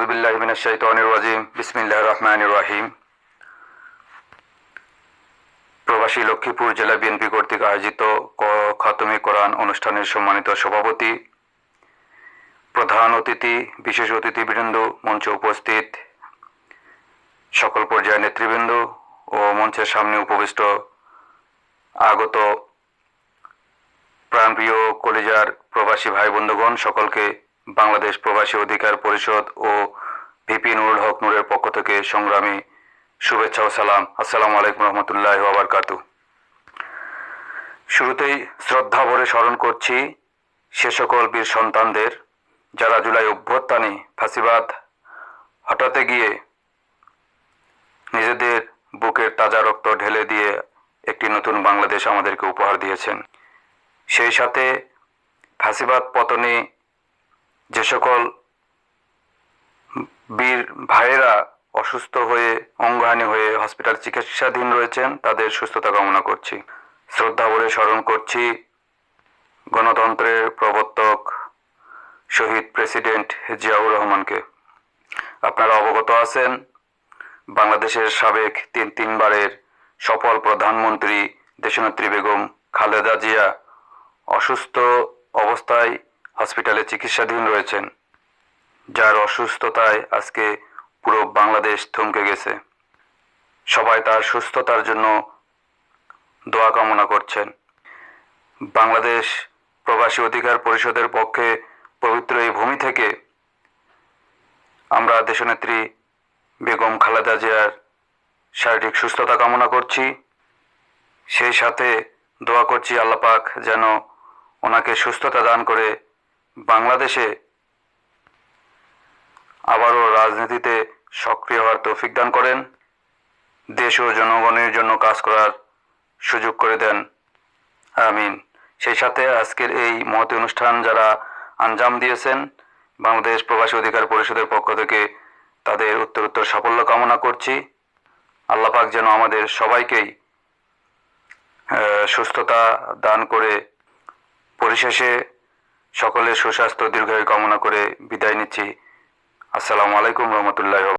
আউযু বিল্লাহি মিনাশ শাইতানির রাজিম বিসমিল্লাহির রহমানির রহিম। প্রবাসী লক্ষ্মীপুর জেলা বিএনপি কর্তৃক আয়োজিত খাতমে কোরআন অনুষ্ঠানের সম্মানিত সভাপতি, প্রধান অতিথি, বিশেষ অতিথিবৃন্দ, মঞ্চে উপস্থিত সকল পর্যায়ের নেতৃবৃন্দ ও মঞ্চের সামনে উপবিষ্ট আগত প্রাণপ্রিয় কলিজার প্রবাসী ভাই বন্ধুগণ, সকলকে বাংলাদেশ প্রবাসী অধিকার পরিষদ ও ভিপি নুরুল হক নূরের পক্ষ থেকে সংগ্রামী শুভেচ্ছা ও সালাম। আসসালামু আলাইকুম রহমতুল্লাহি ওয়া বারাকাতুহু। শুরুতেই শ্রদ্ধা ভরে স্মরণ করছি সে সকল বীর সন্তানদের যারা জুলাই অভ্যুত্থানে ফাঁসিবাদ হটাতে গিয়ে নিজেদের বুকের তাজা রক্ত ঢেলে দিয়ে একটি নতুন বাংলাদেশ আমাদেরকে উপহার দিয়েছেন। সেই সাথে ফাঁসিবাদ পতনে যে সকল বীর ভাইয়েরা অসুস্থ হয়ে অঙ্গহানি হয়ে হসপিটাল চিকিৎসাধীন রয়েছেন, তাদের সুস্থতা কামনা করছি। শ্রদ্ধা ভরে স্মরণ করছি গণতন্ত্রের প্রবর্তক শহীদ প্রেসিডেন্ট জিয়াউর রহমানকে। আপনারা অবগত আছেন, বাংলাদেশের সাবেক তিনবারের সফল প্রধানমন্ত্রী দেশনেত্রী বেগম খালেদা জিয়া অসুস্থ অবস্থায় হসপিটালে চিকিৎসাধীন রয়েছেন, যার অসুস্থতায় আজকে পুরো বাংলাদেশ থমকে গেছে। সবাই তার সুস্থতার জন্য দোয়া কামনা করছেন। বাংলাদেশ প্রবাসী অধিকার পরিষদের পক্ষে পবিত্র এই ভূমি থেকে আমরা দেশনেত্রী বেগম খালেদা জিয়ার শারীরিক সুস্থতা কামনা করছি। সেই সাথে দোয়া করছি আল্লাহ পাক যেন ওনাকে সুস্থতা দান করে বাংলাদেশে আবারও রাজনীতিতে সক্রিয় হওয়ার তৌফিক দান করেন, দেশ ও জনগণের জন্য কাজ করার সুযোগ করে দেন, আমিন। সেই সাথে আজকের এই মহতী অনুষ্ঠান যারা আঞ্জাম দিয়েছেন, বাংলাদেশ প্রবাসী অধিকার পরিষদের পক্ষ থেকে তাদের উত্তরোত্তর সাফল্য কামনা করছি। আল্লাহ পাক যেন আমাদের সবাইকেই সুস্থতা দান করে পরিশেষে সকলের সুস্বাস্থ্য দীর্ঘায়ু কামনা করে বিদায় নিচ্ছি। আসসালামু আলাইকুম রহমতুল্লাহ।